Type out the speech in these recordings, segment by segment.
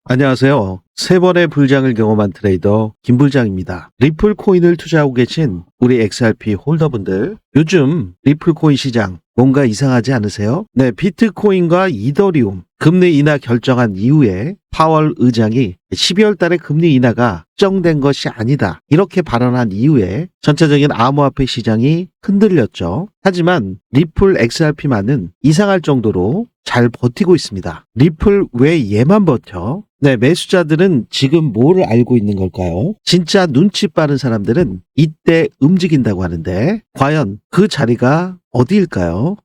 안녕하세요. 세 번의 불장을 경험한 트레이더 김불장입니다. 리플 코인을 투자하고 계신 우리 XRP 홀더분들, 요즘 리플 코인 시장 뭔가 이상하지 않으세요? 네, 비트코인과 이더리움 금리 인하 결정한 이후에 파월 의장이 12월 달에 금리 인하가 확정된 것이 아니다, 이렇게 발언한 이후에 전체적인 암호화폐 시장이 흔들렸죠. 하지만 리플 XRP만은 이상할 정도로 잘 버티고 있습니다. 리플 왜 얘만 버텨? 네, 매수자들은 지금 뭐를 알고 있는 걸까요? 진짜 눈치 빠른 사람들은 이때 움직인다고 하는데, 과연 그 자리가 어디일까요?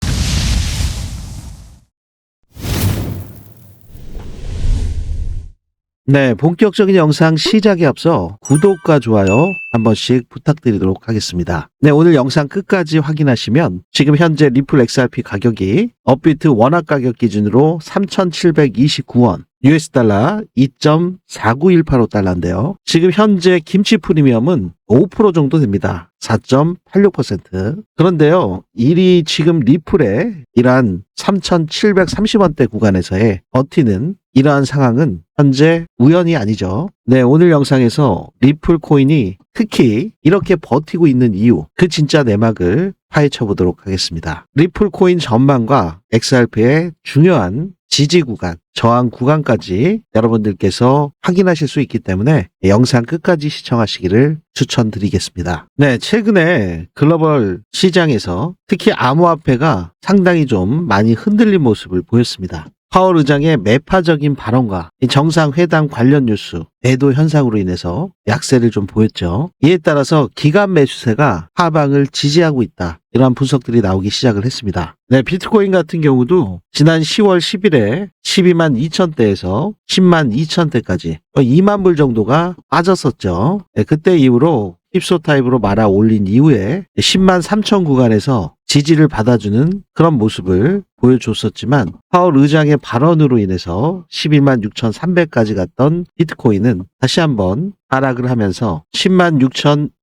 네, 본격적인 영상 시작에 앞서 구독과 좋아요 한 번씩 부탁드리도록 하겠습니다. 네, 오늘 영상 끝까지 확인하시면 지금 현재 리플 XRP 가격이 업비트 원화 가격 기준으로 3,729원, US 달러 2.49185달러인데요. 지금 현재 김치 프리미엄은 5% 정도 됩니다. 4.86%. 그런데요, 일이 지금 리플의 이러한 3,730원대 구간에서의 버티는 이러한 상황은 현재 우연이 아니죠. 네, 오늘 영상에서 리플 코인이 특히 이렇게 버티고 있는 이유, 그 진짜 내막을 파헤쳐 보도록 하겠습니다. 리플 코인 전망과 XRP의 중요한 지지 구간, 저항 구간까지 여러분들께서 확인하실 수 있기 때문에 영상 끝까지 시청하시기를 추천드리겠습니다. 네, 최근에 글로벌 시장에서 특히 암호화폐가 상당히 좀 많이 흔들린 모습을 보였습니다. 파월 의장의 매파적인 발언과 정상회담 관련 뉴스, 매도 현상으로 인해서 약세를 좀 보였죠. 이에 따라서 기간 매수세가 하방을 지지하고 있다, 이러한 분석들이 나오기 시작을 했습니다. 네, 비트코인 같은 경우도 지난 10월 10일에 12만 2천대에서 10만 2천대까지 2만 불 정도가 빠졌었죠. 네, 그때 이후로 힙소 타입으로 말아 올린 이후에 10만 3천 구간에서 지지를 받아주는 그런 모습을 보여줬었지만, 파월 의장의 발언으로 인해서 11만 6,300까지 갔던 비트코인은 다시 한번 하락을 하면서 10만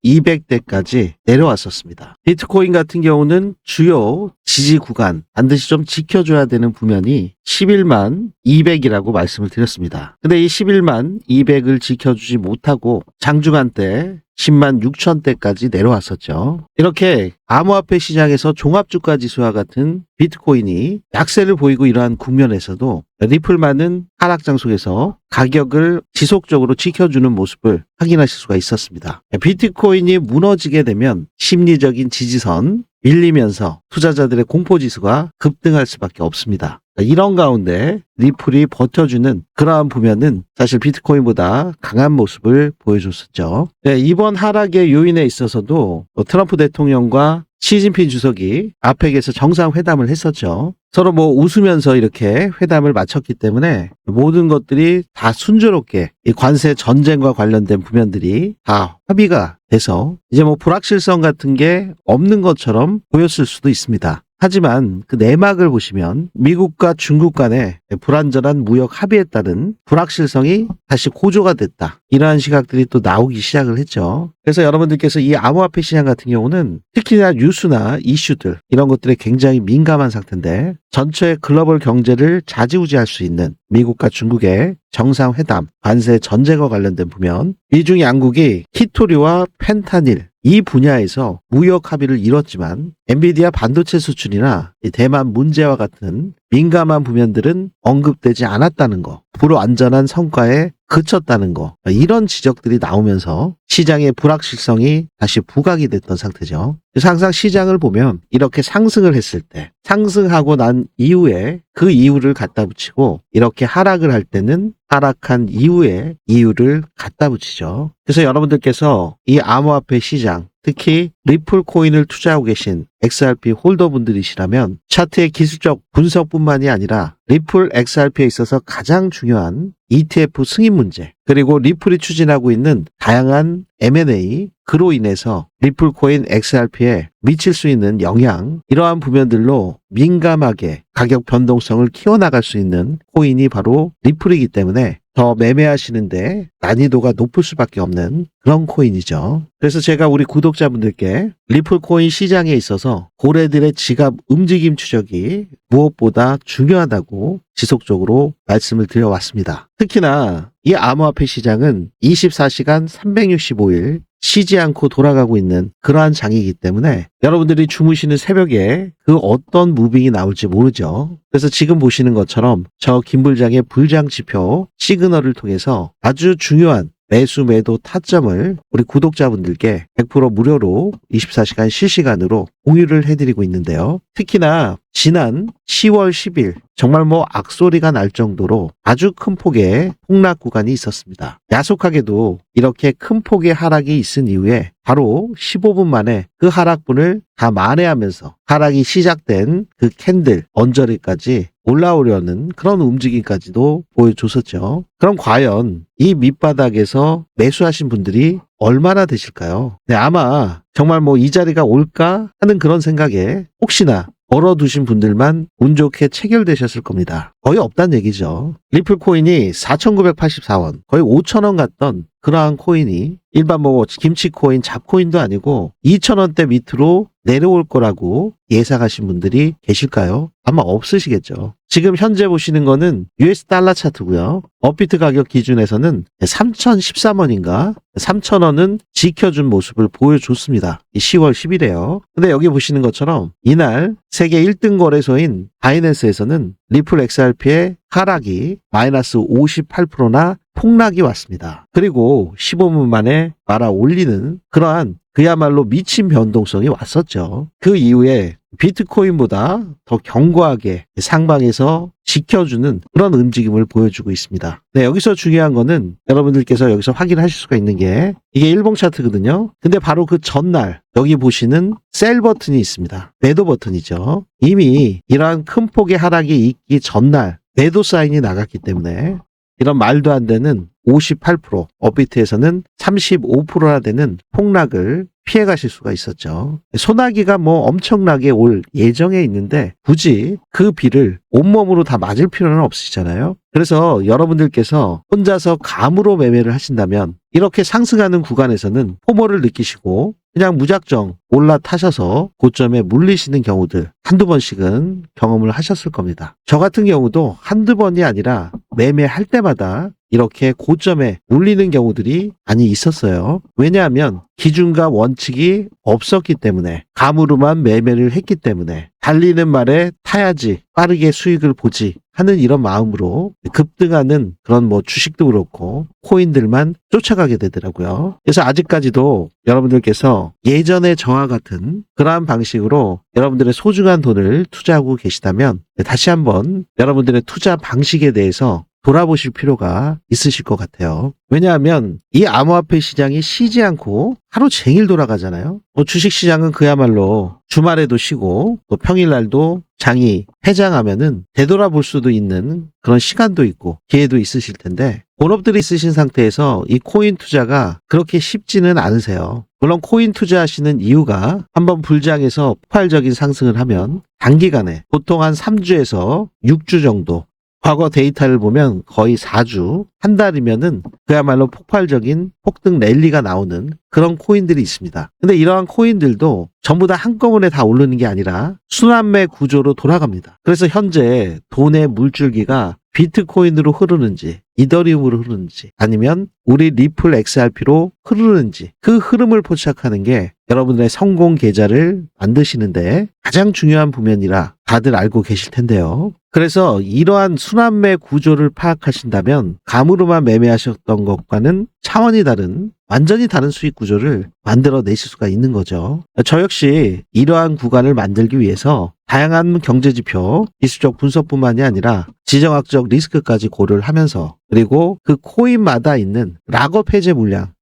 6,200대까지 내려왔었습니다. 비트코인 같은 경우는 주요 지지 구간 반드시 좀 지켜줘야 되는 부면이 11만 200이라고 말씀을 드렸습니다. 근데 이 11만 200을 지켜주지 못하고 장중한 때 10만 6천대까지 내려왔었죠. 이렇게 암호화폐 시장에서 종합주가 지수와 같은 비트코인이 약세를 보이고 이러한 국면에서도 리플만은 하락장 속에서 가격을 지속적으로 지켜주는 모습을 확인하실 수가 있었습니다. 비트코인이 무너지게 되면 심리적인 지지선 밀리면서 투자자들의 공포지수가 급등할 수밖에 없습니다. 이런 가운데 리플이 버텨주는 그러한 부면은 사실 비트코인보다 강한 모습을 보여줬었죠. 네, 이번 하락의 요인에 있어서도 트럼프 대통령과 시진핑 주석이 아펙에서 정상회담을 했었죠. 서로 웃으면서 이렇게 회담을 마쳤기 때문에 모든 것들이 다 순조롭게 이 관세 전쟁과 관련된 부면들이 다 합의가 돼서 이제 불확실성 같은 게 없는 것처럼 보였을 수도 있습니다. 하지만 그 내막을 보시면 미국과 중국 간의 불완전한 무역 합의에 따른 불확실성이 다시 고조가 됐다, 이러한 시각들이 또 나오기 시작을 했죠. 그래서 여러분들께서 이 암호화폐 시장 같은 경우는 특히나 뉴스나 이슈들, 이런 것들에 굉장히 민감한 상태인데, 전체 글로벌 경제를 좌지우지할 수 있는 미국과 중국의 정상회담, 관세 전쟁과 관련된 부면, 미중 양국이 히토리와 펜타닐 이 분야에서 무역 합의를 이뤘지만 엔비디아 반도체 수출이나 대만 문제와 같은 민감한 부면들은 언급되지 않았다는 거, 불완전한 성과에 그쳤다는 거, 이런 지적들이 나오면서 시장의 불확실성이 다시 부각이 됐던 상태죠. 그래서 항상 시장을 보면 이렇게 상승을 했을 때, 상승하고 난 이후에 그 이유를 갖다 붙이고, 이렇게 하락을 할 때는 하락한 이후에 이유를 갖다 붙이죠. 그래서 여러분들께서 이 암호화폐 시장, 특히 리플 코인을 투자하고 계신 XRP 홀더분들이시라면 차트의 기술적 분석뿐만이 아니라 리플 XRP에 있어서 가장 중요한 ETF 승인 문제, 그리고 리플이 추진하고 있는 다양한 M&A 그로 인해서 리플 코인 XRP에 미칠 수 있는 영향, 이러한 부면들로 민감하게 가격 변동성을 키워나갈 수 있는 코인이 바로 리플이기 때문에 더 매매하시는데 난이도가 높을 수밖에 없는 그런 코인이죠. 그래서 제가 우리 구독자분들께 리플 코인 시장에 있어서 고래들의 지갑 움직임 추적이 무엇보다 중요하다고 지속적으로 말씀을 드려왔습니다. 특히나 이 암호화폐 시장은 24시간 365일 쉬지 않고 돌아가고 있는 그러한 장이기 때문에 여러분들이 주무시는 새벽에 그 어떤 무빙이 나올지 모르죠. 그래서 지금 보시는 것처럼 저 김불장의 불장 지표 시그널을 통해서 아주 중요한 매수 매도 타점을 우리 구독자분들께 100% 무료로 24시간 실시간으로 공유를 해드리고 있는데요. 특히나 지난 10월 10일 정말 악소리가 날 정도로 아주 큰 폭의 폭락 구간이 있었습니다. 야속하게도 이렇게 큰 폭의 하락이 있은 이후에 바로 15분 만에 그 하락분을 다 만회하면서 하락이 시작된 그 캔들 언저리까지 올라오려는 그런 움직임까지도 보여줬었죠. 그럼 과연 이 밑바닥에서 매수하신 분들이 얼마나 되실까요? 네, 아마 정말 이 자리가 올까 하는 그런 생각에 혹시나 걸어두신 분들만 운 좋게 체결되셨을 겁니다. 거의 없단 얘기죠. 리플 코인이 4,984원, 거의 5,000원 갔던 그러한 코인이 일반 김치 코인, 잡코인도 아니고 2,000원대 밑으로 내려올 거라고 예상하신 분들이 계실까요? 아마 없으시겠죠. 지금 현재 보시는 거는 US 달러 차트고요. 업비트 가격 기준에서는 3,013원인가 3,000원은 지켜준 모습을 보여줬습니다. 10월 10일에요. 근데 여기 보시는 것처럼 이날 세계 1등 거래소인 바이낸스에서는 리플 XRP의 하락이 마이너스 58%나 폭락이 왔습니다. 그리고 15분 만에 말아 올리는 그러한 그야말로 미친 변동성이 왔었죠. 그 이후에 비트코인보다 더 견고하게 상방에서 지켜주는 그런 움직임을 보여주고 있습니다. 네, 여기서 중요한 거는 여러분들께서 여기서 확인하실 수가 있는 게 이게 일봉 차트거든요. 근데 바로 그 전날 여기 보시는 셀 버튼이 있습니다. 매도 버튼이죠. 이미 이러한 큰 폭의 하락이 있기 전날 매도 사인이 나갔기 때문에 이런 말도 안 되는 58%, 업비트에서는 35%나 되는 폭락을 피해 가실 수가 있었죠. 소나기가 엄청나게 올 예정에 있는데 굳이 그 비를 온몸으로 다 맞을 필요는 없으시잖아요. 그래서 여러분들께서 혼자서 감으로 매매를 하신다면 이렇게 상승하는 구간에서는 포모를 느끼시고 그냥 무작정 올라타셔서 고점에 물리시는 경우들 한두 번씩은 경험을 하셨을 겁니다. 저 같은 경우도 한두 번이 아니라 매매할 때마다 이렇게 고점에 물리는 경우들이 많이 있었어요. 왜냐하면 기준과 원칙이 없었기 때문에 감으로만 매매를 했기 때문에 달리는 말에 타야지 빠르게 수익을 보지 하는 이런 마음으로 급등하는 그런 주식도 그렇고 코인들만 쫓아가게 되더라고요. 그래서 아직까지도 여러분들께서 예전의 저와 같은 그러한 방식으로 여러분들의 소중한 돈을 투자하고 계시다면 다시 한번 여러분들의 투자 방식에 대해서 돌아보실 필요가 있으실 것 같아요. 왜냐하면 이 암호화폐 시장이 쉬지 않고 하루 종일 돌아가잖아요. 주식시장은 그야말로 주말에도 쉬고 또 평일날도 장이 회장하면은 되돌아볼 수도 있는 그런 시간도 있고 기회도 있으실 텐데 본업들이 있으신 상태에서 이 코인 투자가 그렇게 쉽지는 않으세요. 물론 코인 투자하시는 이유가 한번 불장에서 폭발적인 상승을 하면 단기간에 보통 한 3주에서 6주 정도 과거 데이터를 보면 거의 4주, 한 달이면은 그야말로 폭발적인 폭등 랠리가 나오는 그런 코인들이 있습니다. 근데 이러한 코인들도 전부 다 한꺼번에 다 오르는 게 아니라 순환매 구조로 돌아갑니다. 그래서 현재 돈의 물줄기가 비트코인으로 흐르는지 이더리움으로 흐르는지 아니면 우리 리플 XRP로 흐르는지 그 흐름을 포착하는 게 여러분들의 성공 계좌를 만드시는데 가장 중요한 부면이라 다들 알고 계실 텐데요. 그래서 이러한 순환매 구조를 파악하신다면 감으로만 매매하셨던 것과는 차원이 다른 완전히 다른 수익 구조를 만들어내실 수가 있는 거죠. 저 역시 이러한 구간을 만들기 위해서 다양한 경제지표, 기술적 분석뿐만이 아니라 지정학적 리스크까지 고려를 하면서 그리고 그 코인마다 있는 락업 해제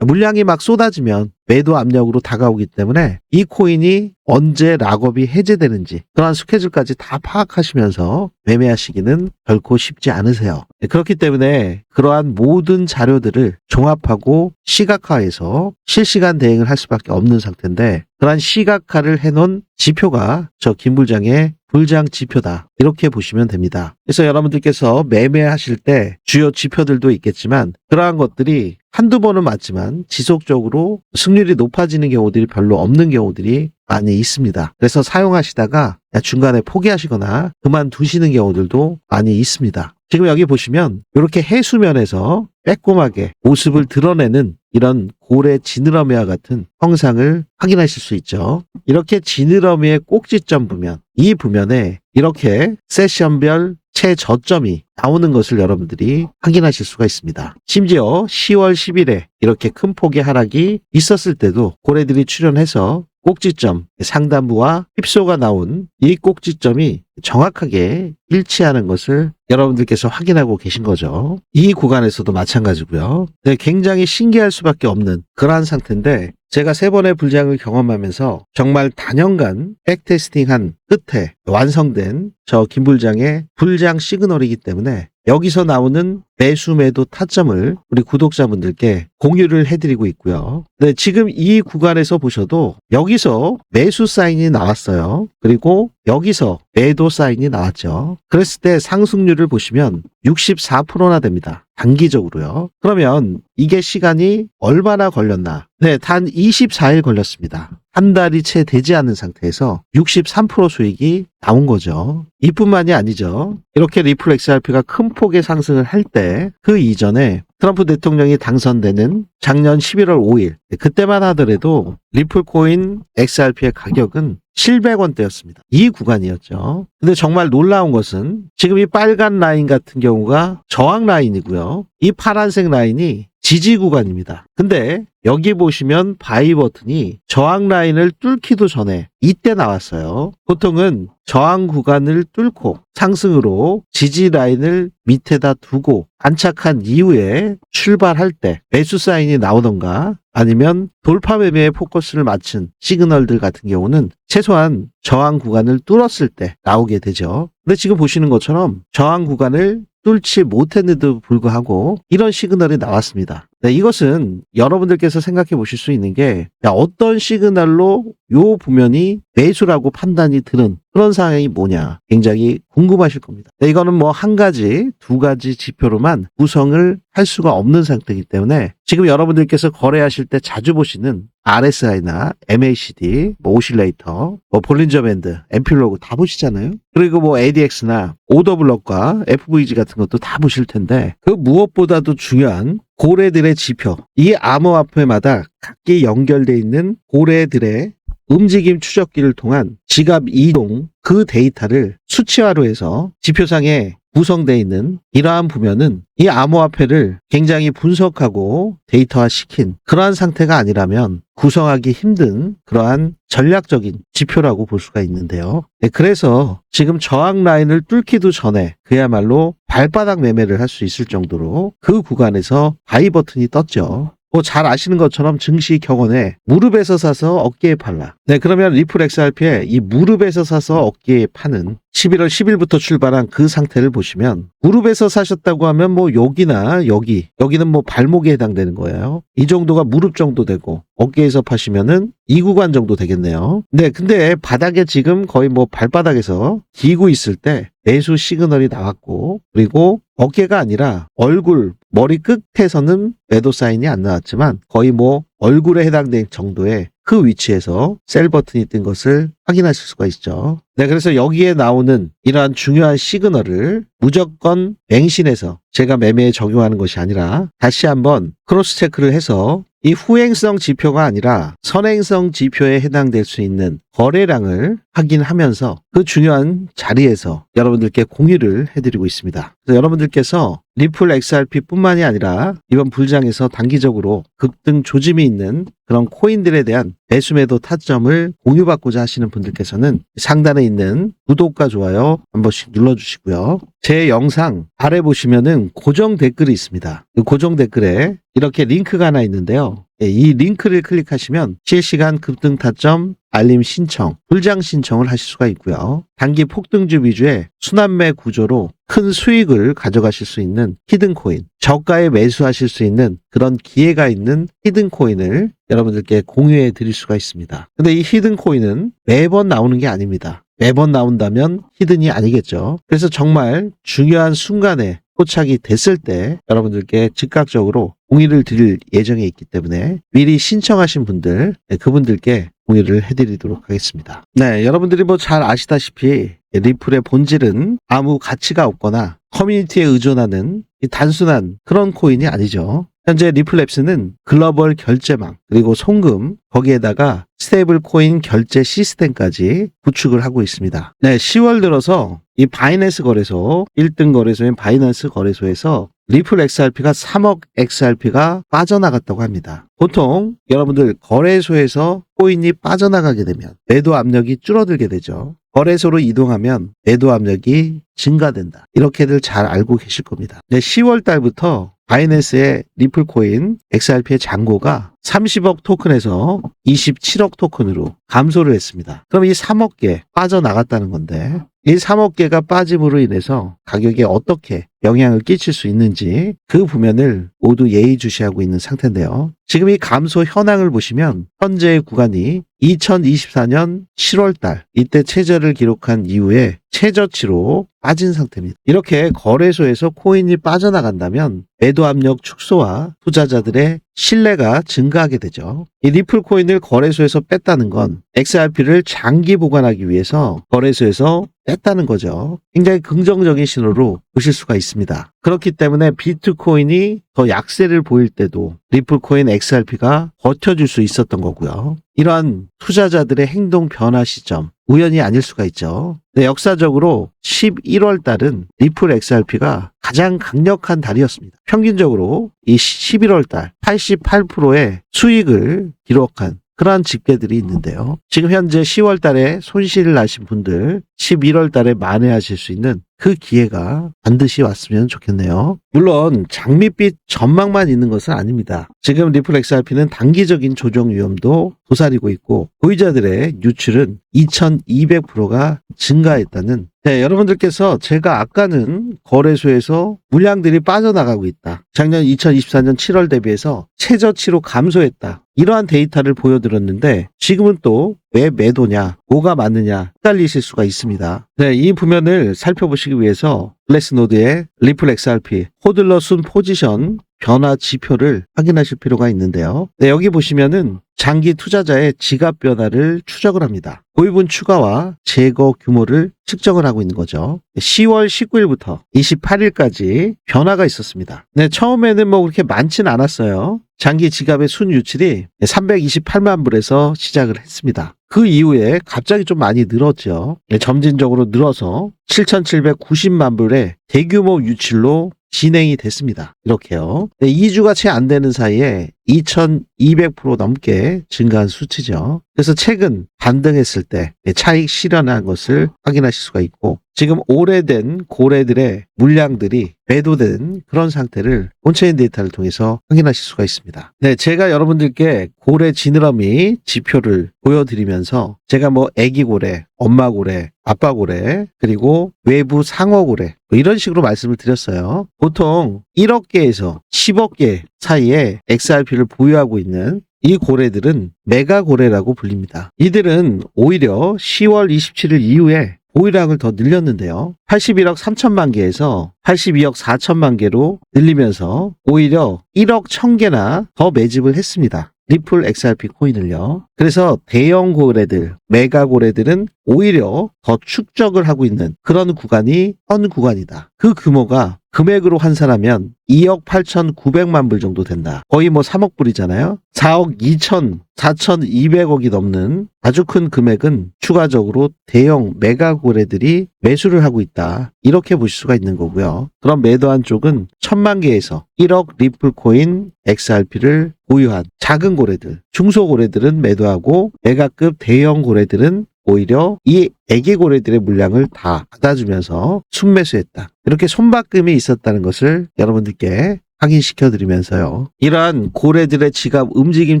물량이 막 쏟아지면 매도 압력으로 다가오기 때문에 이 코인이 언제 락업이 해제되는지 그러한 스케줄까지 다 파악하시면서 매매하시기는 결코 쉽지 않으세요. 그렇기 때문에 그러한 모든 자료들을 종합하고 시각화해서 실시간 대응을 할 수밖에 없는 상태인데, 그러한 시각화를 해놓은 지표가 저 김부장의 불장 지표다, 이렇게 보시면 됩니다. 그래서 여러분들께서 매매하실 때 주요 지표들도 있겠지만 그러한 것들이 한두 번은 맞지만 지속적으로 승률이 높아지는 경우들이 별로 없는 경우들이 많이 있습니다. 그래서 사용하시다가 중간에 포기하시거나 그만두시는 경우들도 많이 있습니다. 지금 여기 보시면 이렇게 해수면에서 빼꼼하게 모습을 드러내는 이런 고래 지느러미와 같은 형상을 확인하실 수 있죠. 이렇게 지느러미의 꼭지점 부면, 이 부면에 이렇게 세션별 최저점이 나오는 것을 여러분들이 확인하실 수가 있습니다. 심지어 10월 10일에 이렇게 큰 폭의 하락이 있었을 때도 고래들이 출현해서 꼭지점 상단부와 휩소가 나온 이 꼭지점이 정확하게 일치하는 것을 여러분들께서 확인하고 계신 거죠. 이 구간에서도 마찬가지고요. 네, 굉장히 신기할 수밖에 없는 그러한 상태인데, 제가 3번의 불장을 경험하면서 정말 단연간 백테스팅한 끝에 완성된 저 김불장의 불장 시그널이기 때문에 여기서 나오는 매수 매도 타점을 우리 구독자분들께 공유를 해드리고 있고요. 네, 지금 이 구간에서 보셔도 여기서 매수 사인이 나왔어요. 그리고 여기서 매도 사인이 나왔죠. 그랬을 때 상승률을 보시면 64%나 됩니다. 단기적으로요. 그러면 이게 시간이 얼마나 걸렸나? 네, 단 24일 걸렸습니다. 한 달이 채 되지 않는 상태에서 63% 수익이 나온 거죠. 이뿐만이 아니죠. 이렇게 리플 XRP가 큰 폭의 상승을 할 때 그 이전에 트럼프 대통령이 당선되는 작년 11월 5일 그때만 하더라도 리플 코인 XRP의 가격은 700원대였습니다. 이 구간이었죠. 근데 정말 놀라운 것은 지금 이 빨간 라인 같은 경우가 저항 라인이고요. 이 파란색 라인이 지지 구간입니다. 근데 여기 보시면 바이 버튼이 저항 라인을 뚫기도 전에 이때 나왔어요. 보통은 저항 구간을 뚫고 상승으로 지지 라인을 밑에다 두고 안착한 이후에 출발할 때 매수 사인이 나오던가 아니면 돌파 매매에 포커스를 맞춘 시그널들 같은 경우는 최소한 저항 구간을 뚫었을 때 나오게 되죠. 근데 지금 보시는 것처럼 저항 구간을 뚫지 못했는데도 불구하고 이런 시그널이 나왔습니다. 네, 이것은 여러분들께서 생각해 보실 수 있는 게 어떤 시그널로 요 부면이 매수라고 판단이 드는 그런 상황이 뭐냐 굉장히 궁금하실 겁니다. 네, 이거는 뭐 한 가지, 두 가지 지표로만 구성을 할 수가 없는 상태이기 때문에 지금 여러분들께서 거래하실 때 자주 보시는 RSI나 MACD, 오실레이터, 볼린저 밴드, 앰플로그 다 보시잖아요. 그리고 뭐 ADX나 오더블럭과 FVG 같은 것도 다 보실 텐데 그 무엇보다도 중요한 고래들의 지표, 이 암호화폐마다 각기 연결되어 있는 고래들의 움직임 추적기를 통한 지갑 이동 그 데이터를 수치화로 해서 지표상에 구성되어 있는 이러한 부면은 이 암호화폐를 굉장히 분석하고 데이터화시킨 그러한 상태가 아니라면 구성하기 힘든 그러한 전략적인 지표라고 볼 수가 있는데요. 네, 그래서 지금 저항 라인을 뚫기도 전에 그야말로 발바닥 매매를 할 수 있을 정도로 그 구간에서 바이 버튼이 떴죠. 뭐 잘 아시는 것처럼 증시 격언에 무릎에서 사서 어깨에 팔라. 네, 그러면 리플 XRP의 이 무릎에서 사서 어깨에 파는 11월 10일부터 출발한 그 상태를 보시면 무릎에서 사셨다고 하면 뭐 여기나 여기는 뭐 발목에 해당되는 거예요. 이 정도가 무릎 정도 되고 어깨에서 파시면은 이 구간 정도 되겠네요. 네, 근데 바닥에 지금 거의 뭐 발바닥에서 기고 있을 때 매수 시그널이 나왔고 그리고 어깨가 아니라 얼굴, 머리 끝에서는 매도 사인이 안 나왔지만 거의 뭐 얼굴에 해당될 정도의 그 위치에서 셀 버튼이 뜬 것을 확인하실 수가 있죠. 네, 그래서 여기에 나오는 이러한 중요한 시그널을 무조건 맹신해서 제가 매매에 적용하는 것이 아니라 다시 한번 크로스 체크를 해서 이 후행성 지표가 아니라 선행성 지표에 해당될 수 있는 거래량을 확인하면서 그 중요한 자리에서 여러분들께 공유를 해드리고 있습니다. 그래서 여러분들께서 리플 XRP 뿐만이 아니라 이번 불장에서 단기적으로 급등 조짐이 있는 그런 코인들에 대한 매수 매도 타점을 공유받고자 하시는 분들께서는 상단에 있는 구독과 좋아요 한 번씩 눌러주시고요. 제 영상 아래 보시면은 고정 댓글이 있습니다. 그 고정 댓글에 이렇게 링크가 하나 있는데요. 이 링크를 클릭하시면 실시간 급등 타점 알림 신청, 불장 신청을 하실 수가 있고요. 단기 폭등주 위주의 순환매 구조로 큰 수익을 가져가실 수 있는 히든코인, 저가에 매수하실 수 있는 그런 기회가 있는 히든코인을 여러분들께 공유해 드릴 수가 있습니다. 근데 이 히든코인은 매번 나오는 게 아닙니다. 매번 나온다면 히든이 아니겠죠. 그래서 정말 중요한 순간에 포착이 됐을 때 여러분들께 즉각적으로 공유를 드릴 예정에 있기 때문에 미리 신청하신 분들, 그분들께 공유를 해드리도록 하겠습니다. 네, 여러분들이 뭐 잘 아시다시피 리플의 본질은 아무 가치가 없거나 커뮤니티에 의존하는 단순한 그런 코인이 아니죠. 현재 리플랩스는 글로벌 결제망, 그리고 송금, 거기에다가 스테이블 코인 결제 시스템까지 구축을 하고 있습니다. 네, 10월 들어서 이 바이낸스 거래소, 1등 거래소인 바이낸스 거래소에서 리플 XRP가 3억 XRP가 빠져나갔다고 합니다. 보통 여러분들 거래소에서 코인이 빠져나가게 되면 매도 압력이 줄어들게 되죠. 거래소로 이동하면 매도 압력이 증가된다. 이렇게들 잘 알고 계실 겁니다. 네, 10월 달부터 바이낸스의 리플 코인 XRP의 잔고가 30억 토큰에서 27억 토큰으로 감소를 했습니다. 그럼 이 3억 개 빠져나갔다는 건데 이 3억 개가 빠짐으로 인해서 가격에 어떻게 영향을 끼칠 수 있는지 그 부면을 모두 예의주시하고 있는 상태인데요. 지금 이 감소 현황을 보시면 현재의 구간이 2024년 7월 달 이때 최저를 기록한 이후에 최저치로 빠진 상태입니다. 이렇게 거래소에서 코인이 빠져나간다면 매도 압력 축소와 투자자들의 신뢰가 증가하게 되죠. 이 리플 코인을 거래소에서 뺐다는 건 XRP를 장기 보관하기 위해서 거래소에서 뺐다는 거죠. 굉장히 긍정적인 신호로 보실 수가 있습니다. 그렇기 때문에 비트코인이 더 약세를 보일 때도 리플 코인 XRP가 버텨줄 수 있었던 거고요. 이러한 투자자들의 행동 변화 시점, 우연이 아닐 수가 있죠. 네, 역사적으로 11월 달은 리플 XRP가 가장 강력한 달이었습니다. 평균적으로 이 11월 달 88%의 수익을 기록한 그러한 집계들이 있는데요. 지금 현재 10월 달에 손실을 나신 분들 11월 달에 만회하실 수 있는 그 기회가 반드시 왔으면 좋겠네요. 물론 장밋빛 전망만 있는 것은 아닙니다. 지금 리플 XRP는 단기적인 조정 위험도 도사리고 있고 보유자들의 유출은 2200%가 증가했다는 여러분들께서 제가 아까는 거래소에서 물량들이 빠져나가고 있다. 작년 2024년 7월 대비해서 최저치로 감소했다. 이러한 데이터를 보여드렸는데 지금은 또 왜 매도냐, 뭐가 맞느냐 헷갈리실 수가 있습니다. 네, 이 부면을 살펴보시기 위해서 글래스노드의 리플 XRP 호들러 순 포지션 변화 지표를 확인하실 필요가 있는데요. 네, 여기 보시면은 장기 투자자의 지갑 변화를 추적을 합니다. 보유분 추가와 제거 규모를 측정을 하고 있는 거죠. 10월 19일부터 28일까지 변화가 있었습니다. 네, 처음에는 뭐 그렇게 많지는 않았어요. 장기 지갑의 순 유출이 328만 불에서 시작을 했습니다. 그 이후에 갑자기 좀 많이 늘었죠. 점진적으로 늘어서 7,790만 불의 대규모 유출로 진행이 됐습니다. 이렇게요. 2주가 채 안 되는 사이에 2200% 넘게 증가한 수치죠. 그래서 최근 반등했을 때 차익 실현한 것을 확인하실 수가 있고 지금 오래된 고래들의 물량들이 매도된 그런 상태를 온체인 데이터를 통해서 확인하실 수가 있습니다. 네, 제가 여러분들께 고래 지느러미 지표를 보여드리면서 제가 뭐 애기 고래, 엄마 고래, 아빠 고래, 그리고 외부 상어 고래 이런 식으로 말씀을 드렸어요. 보통 1억 개에서 10억 개 사이에 XRP를 보유하고 있는 이 고래들은 메가 고래라고 불립니다. 이들은 오히려 10월 27일 이후에 보유량을 더 늘렸는데요. 81억 3천만 개에서 82억 4천만 개로 늘리면서 오히려 1억 1000개나 더 매집을 했습니다. 리플 XRP 코인을요. 그래서 대형 고래들, 메가 고래들은 오히려 더 축적을 하고 있는 그런 구간이 현 구간이다. 그 규모가 금액으로 환산하면 2억 8,900만 불 정도 된다. 거의 뭐 3억 불이잖아요. 4억 2천, 4,200억이 넘는 아주 큰 금액은 추가적으로 대형 메가 고래들이 매수를 하고 있다. 이렇게 보실 수가 있는 거고요. 그럼 매도한 쪽은 1000만 개에서 1억 리플 코인 XRP를 보유한 작은 고래들, 중소 고래들은 매도하고 메가급 대형 고래들은 오히려 이 애기 고래들의 물량을 다 받아주면서 순매수했다. 이렇게 손바꿈이 있었다는 것을 여러분들께 확인시켜 드리면서요. 이러한 고래들의 지갑 움직임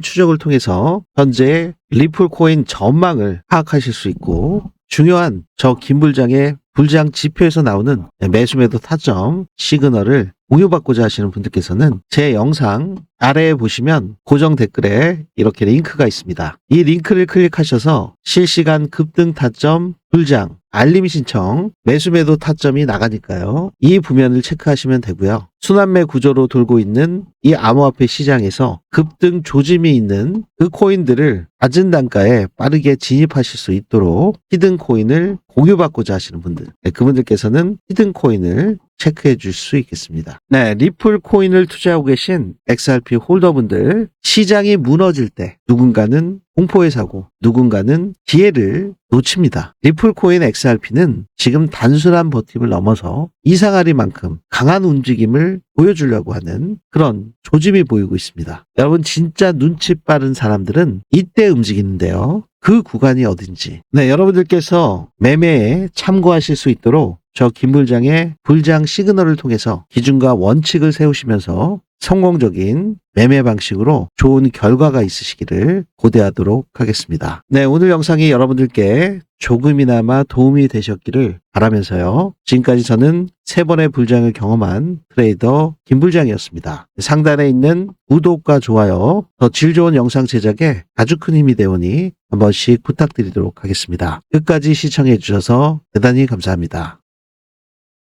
추적을 통해서 현재 리플 코인 전망을 파악하실 수 있고, 중요한 저 김불장의 불장 지표에서 나오는 매수매도 타점 시그널을 공유받고자 하시는 분들께서는 제 영상 아래에 보시면 고정 댓글에 이렇게 링크가 있습니다. 이 링크를 클릭하셔서 실시간 급등 타점 불장 알림 신청 매수매도 타점이 나가니까요. 이 부면을 체크하시면 되고요. 순환매 구조로 돌고 있는 이 암호화폐 시장에서 급등 조짐이 있는 그 코인들을 낮은 단가에 빠르게 진입하실 수 있도록 히든 코인을 공유받고자 하시는 분들, 그분들께서는 히든 코인을 체크해 줄 수 있겠습니다. 네, 리플 코인을 투자하고 계신 XRP 홀더분들, 시장이 무너질 때 누군가는 공포의 사고, 누군가는 기회를 놓칩니다. 리플 코인 XRP는 지금 단순한 버팀을 넘어서 이상하리만큼 강한 움직임을 보여주려고 하는 그런 조짐이 보이고 있습니다. 여러분, 진짜 눈치 빠른 사람들은 이때 움직이는데요. 그 구간이 어딘지. 네, 여러분들께서 매매에 참고하실 수 있도록 저 김불장의 불장 시그널을 통해서 기준과 원칙을 세우시면서 성공적인 매매 방식으로 좋은 결과가 있으시기를 고대하도록 하겠습니다. 네, 오늘 영상이 여러분들께 조금이나마 도움이 되셨기를 바라면서요. 지금까지 저는 3번의 불장을 경험한 트레이더 김불장이었습니다. 상단에 있는 구독과 좋아요, 더 질 좋은 영상 제작에 아주 큰 힘이 되오니 한 번씩 부탁드리도록 하겠습니다. 끝까지 시청해 주셔서 대단히 감사합니다.